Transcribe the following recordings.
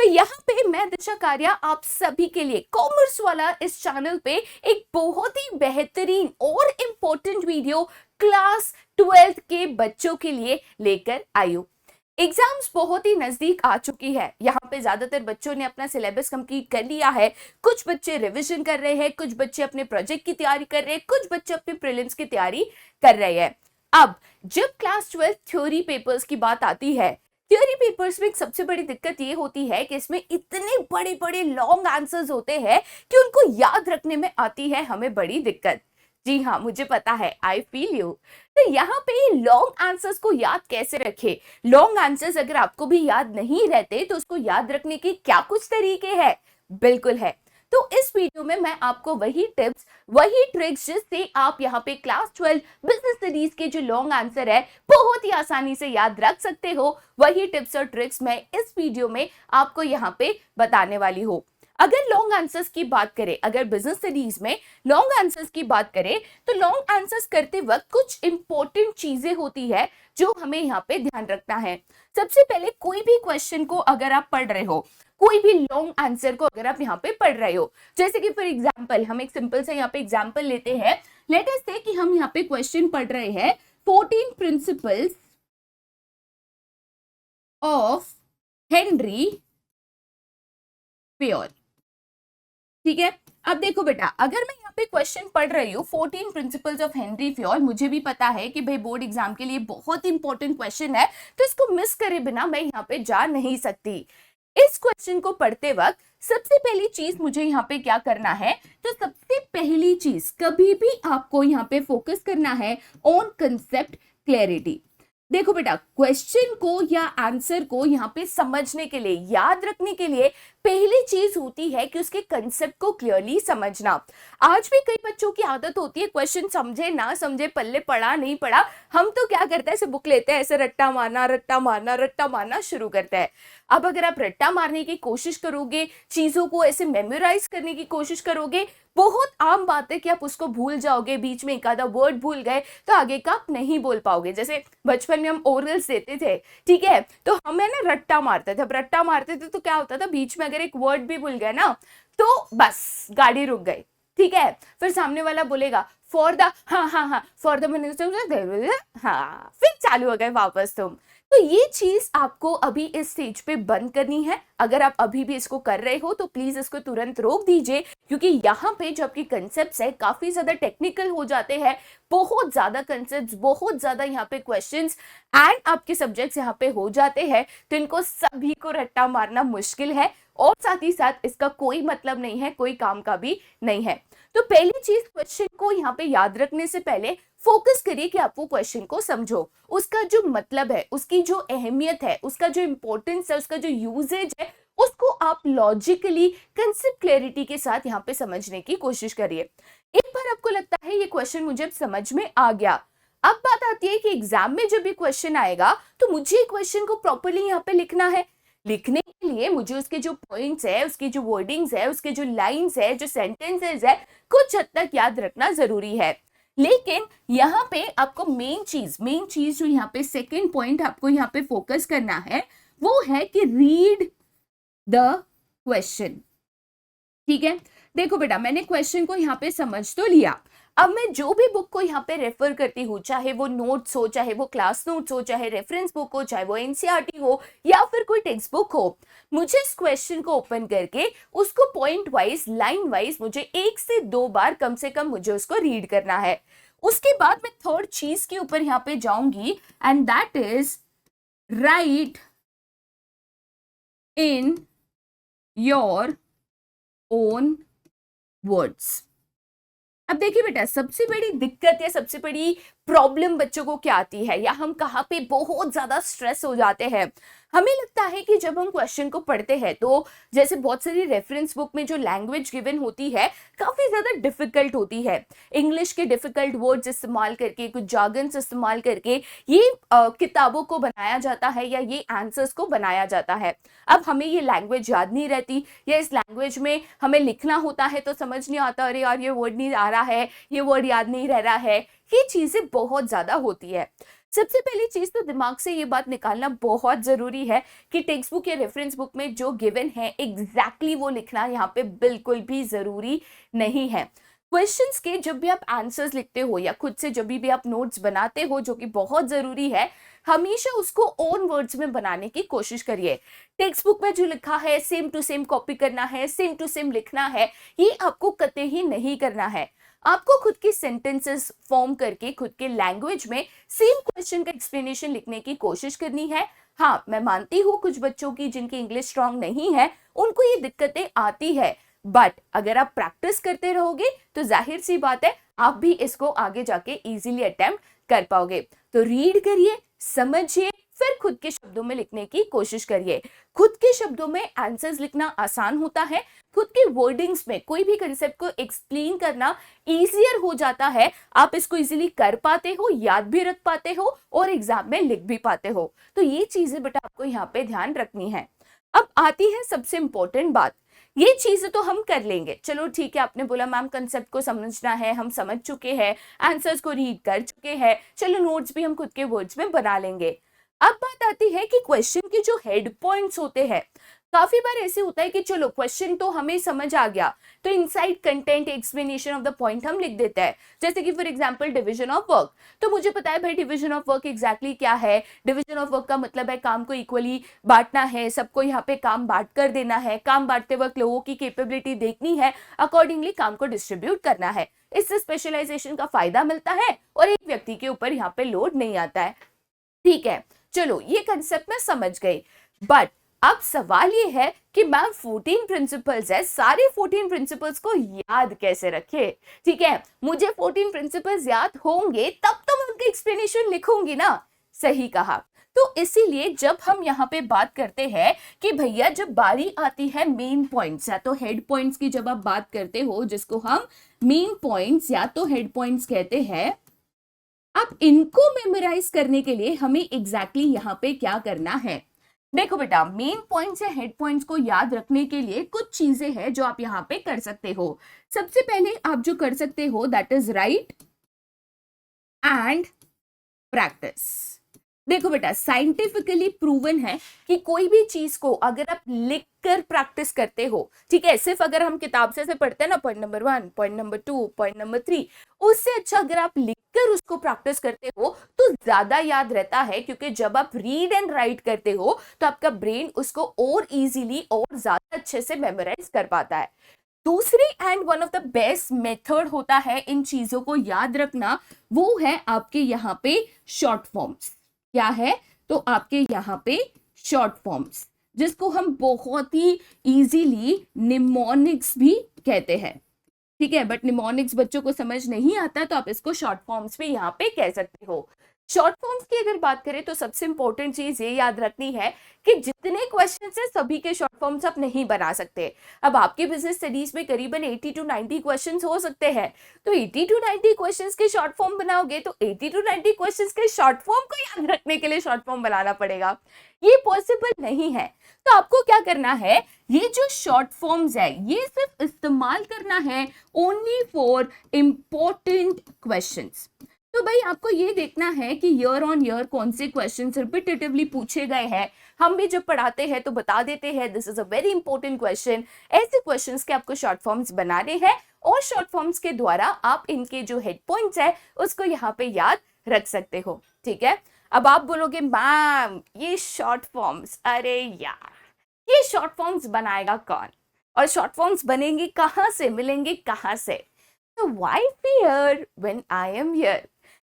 यहाँ पे मैं दिशा कारिया आप सभी के लिए कॉमर्स वाला इस चैनल पे एक बहुत ही बेहतरीन और इम्पोर्टेंट वीडियो क्लास 12th के बच्चों के लिए लेकर आई हूँ। एग्जाम्स बहुत ही नजदीक आ चुकी है। यहाँ पे ज्यादातर बच्चों ने अपना सिलेबस कंप्लीट कर लिया है। कुछ बच्चे रिवीजन कर रहे हैं, कुछ बच्चे अपने प्रोजेक्ट की तैयारी कर रहे हैं, कुछ बच्चे अपने प्रीलिम्स की तैयारी कर रहे हैं। अब जब क्लास 12 थ्योरी पेपर्स की बात आती है, थ्योरी पेपर्स में एक सबसे बड़ी दिक्कत ये होती है कि इसमें इतने बड़े बड़े लॉन्ग आंसर्स होते हैं कि उनको याद रखने में आती है हमें बड़ी दिक्कत। जी हाँ, मुझे पता है, आई फील यू। तो यहाँ पे लॉन्ग आंसर्स को याद कैसे रखे? लॉन्ग आंसर्स अगर आपको भी याद नहीं रहते तो उसको याद रखने के क्या कुछ तरीके हैं? बिल्कुल है। तो इस वीडियो में मैं आपको वही टिप्स, वही ट्रिक्स जिससे आप यहाँ पे क्लास 12 बिजनेस स्टडीज के जो लॉन्ग आंसर है बहुत ही आसानी से याद रख सकते हो, वही टिप्स और ट्रिक्स मैं इस वीडियो में आपको यहाँ पे बताने वाली हूँ। अगर लॉन्ग आंसर्स की बात करें, अगर बिजनेस स्टडीज में लॉन्ग आंसर्स की बात करें, तो लॉन्ग आंसर्स करते वक्त कुछ इंपॉर्टेंट चीजें होती है जो हमें यहाँ पे ध्यान रखना है। सबसे पहले कोई भी क्वेश्चन को अगर आप पढ़ रहे हो, कोई भी लॉन्ग आंसर को अगर आप यहाँ पे पढ़ रहे हो, जैसे कि फॉर एग्जांपल हम एक सिंपल से यहाँ पे एग्जांपल लेते हैं। लेट अस से कि हम यहाँ पे क्वेश्चन पढ़ रहे हैं 14 प्रिंसिपल्स ऑफ हेनरी फेयर। ठीक है, अब देखो बेटा, अगर मैं यहाँ पे क्वेश्चन पढ़ रही हूँ 14 प्रिंसिपल्स ऑफ हेनरी फेयर, मुझे भी पता है कि भाई बोर्ड एग्जाम के लिए बहुत इंपॉर्टेंट क्वेश्चन है, तो इसको मिस करे बिना मैं यहाँ पे जा नहीं सकती। इस क्वेश्चन को पढ़ते वक्त सबसे पहली चीज मुझे यहाँ पे क्या करना है, तो सबसे पहली चीज कभी भी आपको यहाँ पे फोकस करना है ऑन कंसेप्ट क्लैरिटी। देखो बेटा, क्वेश्चन को या आंसर को यहाँ पे समझने के लिए, याद रखने के लिए पहली चीज होती है कि उसके कंसेप्ट को क्लियरली समझना। आज भी कई बच्चों की आदत होती है क्वेश्चन समझे ना समझे, पल्ले पड़ा नहीं पड़ा, हम तो क्या करते हैं, ऐसे बुक लेते हैं, ऐसे रट्टा मारना रट्टा मारना रट्टा मारना शुरू करते हैं। अब अगर आप रट्टा मारने की कोशिश करोगे, चीजों को ऐसे मेमोराइज करने की कोशिश करोगे, बहुत आम बात है कि आप उसको भूल जाओगे, बीच में एक आधा वर्ड भूल गए तो आगे का आप नहीं बोल पाओगे। जैसे बचपन में हम ओरल्स देते थे, ठीक है, तो हमें ना रट्टा मारते थे। अब रट्टा मारते थे तो क्या होता था, बीच में अगर एक वर्ड भी भूल गए ना तो बस गाड़ी रुक गई। ठीक है, फिर सामने वाला बोलेगा फॉर द, हाँ फॉर द मिनिस्टर, हाँ, फिर चालू हो गए वापस तुम। तो ये चीज आपको अभी इस स्टेज पे बंद करनी है। अगर आप अभी भी इसको कर रहे हो तो प्लीज इसको तुरंत रोक दीजिए, क्योंकि यहाँ पे जो आपकी कंसेप्ट्स है काफी ज्यादा टेक्निकल हो जाते हैं, बहुत ज्यादा कंसेप्ट्स, बहुत ज्यादा यहाँ पे क्वेश्चंस एंड आपके सब्जेक्ट्स यहाँ पे हो जाते हैं, तो इनको सभी को रट्टा मारना मुश्किल है और साथ ही साथ इसका कोई मतलब नहीं है, कोई काम का भी नहीं है। तो पहली चीज, क्वेश्चन को यहाँ पे याद रखने से पहले फोकस करिए कि आप वो क्वेश्चन को समझो, उसका जो मतलब है, उसकी जो अहमियत है, उसका जो इंपॉर्टेंस है, उसका जो यूजेज है, उसको आप लॉजिकली कंसेप्ट क्लैरिटी के साथ यहाँ पे समझने की कोशिश करिए। एक बार आपको लगता है ये क्वेश्चन मुझे समझ में आ गया, अब बात आती है कि एग्जाम में जब भी क्वेश्चन आएगा तो मुझे क्वेश्चन को प्रॉपर्ली यहाँ पे लिखना है। लिखने के लिए मुझे उसके जो पॉइंट्स है, उसकी जो वर्डिंग्स है, उसके जो लाइंस है, जो सेंटेंसेस है, कुछ हद तक याद रखना जरूरी है। लेकिन यहाँ पे आपको मेन चीज जो यहाँ पे सेकंड पॉइंट आपको यहाँ पे फोकस करना है वो है कि रीड द क्वेश्चन। ठीक है, देखो बेटा, मैंने क्वेश्चन को यहाँ पे समझ तो लिया। अब मैं जो भी बुक को यहाँ पे रेफर करती हूँ, चाहे वो नोट्स हो, चाहे वो क्लास नोट्स हो, चाहे रेफरेंस बुक हो, चाहे वो एनसीईआरटी हो या फिर कोई टेक्स्ट बुक हो, मुझे इस क्वेश्चन को ओपन करके उसको पॉइंट वाइज, लाइन वाइज मुझे 1 से 2 बार कम से कम मुझे उसको रीड करना है। उसके बाद मैं थर्ड चीज के ऊपर यहाँ पे जाऊंगी and that is right in your own words. अब देखिए बेटा, सबसे बड़ी दिक्कत या सबसे बड़ी प्रॉब्लम बच्चों को क्या आती है, या हम कहाँ पे बहुत ज्यादा स्ट्रेस हो जाते हैं, हमें लगता है कि जब हम क्वेश्चन को पढ़ते हैं तो जैसे बहुत सारी रेफरेंस बुक में जो लैंग्वेज गिवन होती है काफी ज्यादा डिफिकल्ट होती है। इंग्लिश के डिफिकल्ट वर्ड्स इस्तेमाल करके, कुछ जार्गन्स इस्तेमाल करके ये किताबों को बनाया जाता है या ये आंसर्स को बनाया जाता है। अब हमें ये लैंग्वेज याद नहीं रहती, या इस लैंग्वेज में हमें लिखना होता है तो समझ नहीं आता, अरे यार ये वर्ड नहीं आ रहा है, ये वर्ड याद नहीं रह रहा है, ये चीजें बहुत ज्यादा होती है। सबसे पहली चीज तो दिमाग से ये बात निकालना बहुत जरूरी है कि टेक्स्ट बुक या रेफरेंस बुक में जो गिवन है एग्जैक्टली वो लिखना यहाँ पे बिल्कुल भी जरूरी नहीं है। क्वेश्चंस के जब भी आप आंसर्स लिखते हो या खुद से जब भी आप नोट्स बनाते हो, जो कि बहुत जरूरी है, हमेशा उसको ओन वर्ड्स में बनाने की कोशिश करिए। टेक्स्ट बुक में जो लिखा है सेम टू सेम कॉपी करना है, सेम टू सेम लिखना है, ये आपको कतई नहीं करना है। आपको खुद की सेंटेंसेस फॉर्म करके खुद के लैंग्वेज में सेम क्वेश्चन का एक्सप्लेनेशन लिखने की कोशिश करनी है। हाँ, मैं मानती हूँ कुछ बच्चों की जिनकी इंग्लिश स्ट्रांग नहीं है उनको ये दिक्कतें आती है, बट अगर आप प्रैक्टिस करते रहोगे तो जाहिर सी बात है आप भी इसको आगे जाके इजीली अटेम्प्ट कर पाओगे। तो रीड करिए, समझिए, फिर खुद के शब्दों में लिखने की कोशिश करिए। खुद के शब्दों में आंसर्स लिखना आसान होता है, खुद के वर्डिंग्स में कोई भी कंसेप्ट को एक्सप्लेन करना इजियर हो जाता है। आप इसको इजीली कर पाते हो, याद भी रख पाते हो और एग्जाम में लिख भी पाते हो। तो ये चीजें बेटा आपको यहाँ पे ध्यान रखनी है। अब आती है सबसे इंपॉर्टेंट बात, ये चीजें तो हम कर लेंगे, चलो ठीक है, आपने बोला मैम कंसेप्ट को समझना है, हम समझ चुके हैं, आंसर्स को रीड कर चुके हैं, चलो नोट्स भी हम खुद के वर्ड्स में बना लेंगे। अब बात आती है कि क्वेश्चन के जो हेड पॉइंट्स होते हैं, काफी बार ऐसे होता है कि चलो क्वेश्चन तो हमें समझ आ गया, तो inside content explanation of the point हम लिख देते हैं। जैसे कि for example division of work, तो मुझे पता है भाई डिवीजन ऑफ वर्क एग्जैक्टली क्या है। डिवीजन ऑफ वर्क का मतलब है काम को इक्वली बांटना है, सबको यहाँ पे काम बांट कर देना है, काम बांटते वक्त लोगों की कैपेबिलिटी देखनी है, अकॉर्डिंगली काम को डिस्ट्रीब्यूट करना है। इससे स्पेशलाइजेशन का फायदा मिलता है और एक व्यक्ति के ऊपर यहाँ पे लोड नहीं आता है। ठीक है, चलो ये कंसेप्ट मैं समझ गई, बट अब सवाल ये है कि मैम 14 प्रिंसिपल्स है, सारे 14 प्रिंसिपल्स को याद कैसे रखे। ठीक है, मुझे 14 प्रिंसिपल्स याद होंगे तब तो मैं उनका एक्सप्लेनेशन लिखूंगी ना। सही कहा। तो इसीलिए जब हम यहाँ पे बात करते हैं कि भैया जब बारी आती है मेन पॉइंट्स या तो हेड पॉइंट्स की, जब आप बात करते हो जिसको हम मेन पॉइंट्स या तो हेड पॉइंट्स कहते हैं, अब इनको मेमोराइज करने के लिए हमें एग्जैक्टली यहाँ पे क्या करना है। देखो बेटा, मेन पॉइंट्स या हेड पॉइंट्स को याद रखने के लिए कुछ चीजें हैं जो आप यहाँ पे कर सकते हो। सबसे पहले आप जो कर सकते हो that is right and practice. देखो बेटा, साइंटिफिकली प्रूवन है कि कोई भी चीज को अगर आप लिख कर प्रैक्टिस करते हो, ठीक है, सिर्फ अगर हम किताब से पढ़ते हैं ना, point number 1, point number 2, point number 3, उससे अच्छा अगर आप लिखकर उसको प्रैक्टिस करते हो तो ज्यादा याद रहता है, क्योंकि जब आप रीड एंड राइट करते हो तो आपका ब्रेन उसको और इजीली और ज्यादा अच्छे से मेमोराइज कर पाता है। दूसरी and one of the best method होता है इन चीजों को याद रखना, वो है आपके यहाँ पे शॉर्ट फॉर्म्स। क्या है? तो आपके यहाँ पे शॉर्ट फॉर्म्स, जिसको हम बहुत ही इजीली निमोनिक्स भी कहते हैं। ठीक है, बट निमोनिक्स बच्चों को समझ नहीं आता, तो आप इसको शॉर्ट फॉर्म्स भी यहाँ पे कह सकते हो। शॉर्ट फॉर्म्स की अगर बात करें तो सबसे इंपॉर्टेंट चीज ये याद रखनी है कि जितने क्वेश्चन है सभी के शॉर्ट फॉर्म्स आप नहीं बना सकते। अब आपके बिजनेस स्टडीज में करीबन 80 to 90 क्वेश्चन हो सकते हैं, तो 80 to 90 क्वेश्चन के शॉर्ट फॉर्म बनाओगे तो 80 to 90 क्वेश्चन के शॉर्ट फॉर्म को याद रखने के लिए शॉर्ट फॉर्म बनाना पड़ेगा। ये पॉसिबल नहीं है। तो आपको क्या करना है, ये जो शॉर्ट फॉर्म्स है ये सिर्फ इस्तेमाल करना है ओनली फॉर इंपॉर्टेंट क्वेश्चंस। तो भाई आपको ये देखना है कि ईयर ऑन ईयर कौन से क्वेश्चन रिपीटेटिवली पूछे गए हैं। हम भी जब पढ़ाते हैं तो बता देते हैं this is a very important question. ऐसे क्वेश्चंस के आपको शॉर्ट फॉर्म्स बनाने हैं और शॉर्ट फॉर्म्स के द्वारा आप इनके जो हेड पॉइंट्स है उसको यहाँ पे याद रख सकते हो। ठीक है, अब आप बोलोगे मैम ये शॉर्ट फॉर्म्स, अरे यार ये शॉर्ट फॉर्म्स बनाएगा कौन, और शॉर्ट फॉर्म्स बनेंगे कहाँ से, मिलेंगे कहाँ से? तो why fear when I am here.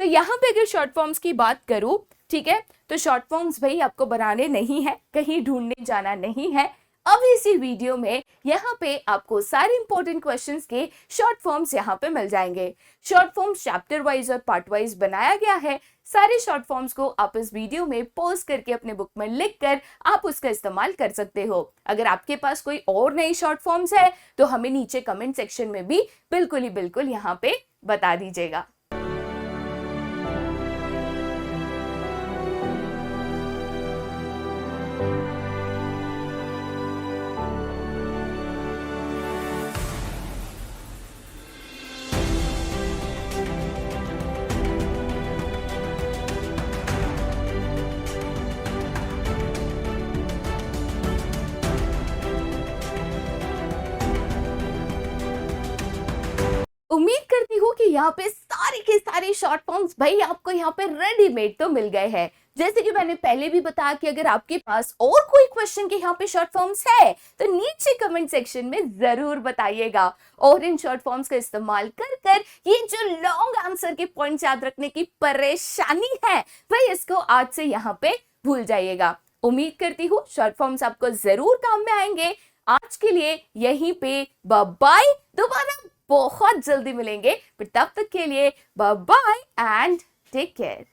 तो यहाँ पे अगर शॉर्ट फॉर्म्स की बात करूँ, ठीक है, तो शॉर्ट फॉर्म्स भाई आपको बनाने नहीं है, कहीं ढूंढने जाना नहीं है। अब इसी वीडियो में यहाँ पे आपको सारे इंपॉर्टेंट क्वेश्चंस के शॉर्ट फॉर्म्स यहाँ पे मिल जाएंगे। शॉर्ट फॉर्म्स चैप्टर वाइज और पार्ट वाइज बनाया गया है। सारे शॉर्ट फॉर्म्स को आप इस वीडियो में पॉज करके अपने बुक में लिख कर आप उसका इस्तेमाल कर सकते हो। अगर आपके पास कोई और नई शॉर्ट फॉर्म्स है तो हमें नीचे कमेंट सेक्शन में भी बिल्कुल यहाँ पे बता दीजिएगा। यहाँ पे सारे के सारे शॉर्ट फॉर्म्स भाई आपको यहाँ पे रेडीमेड तो मिल गए हैं। जैसे कि मैंने पहले भी बताया कि अगर आपके पास और कोई क्वेश्चन के यहाँ पे शॉर्ट फॉर्म्स है तो नीचे कमेंट सेक्शन में जरूर बताइएगा, और इन शॉर्ट फॉर्म्स का इस्तेमाल कर कर ये जो लॉन्ग आंसर के पॉइंट्स याद रखने की परेशानी है भाई इसको आज से यहाँ पे भूल जाइएगा। उम्मीद करती हूँ शॉर्ट फॉर्म्स आपको जरूर काम में आएंगे। आज के लिए यहीं पे बाय बाय, दोबारा बहुत जल्दी मिलेंगे, पर तब तक के लिए bye bye and take care.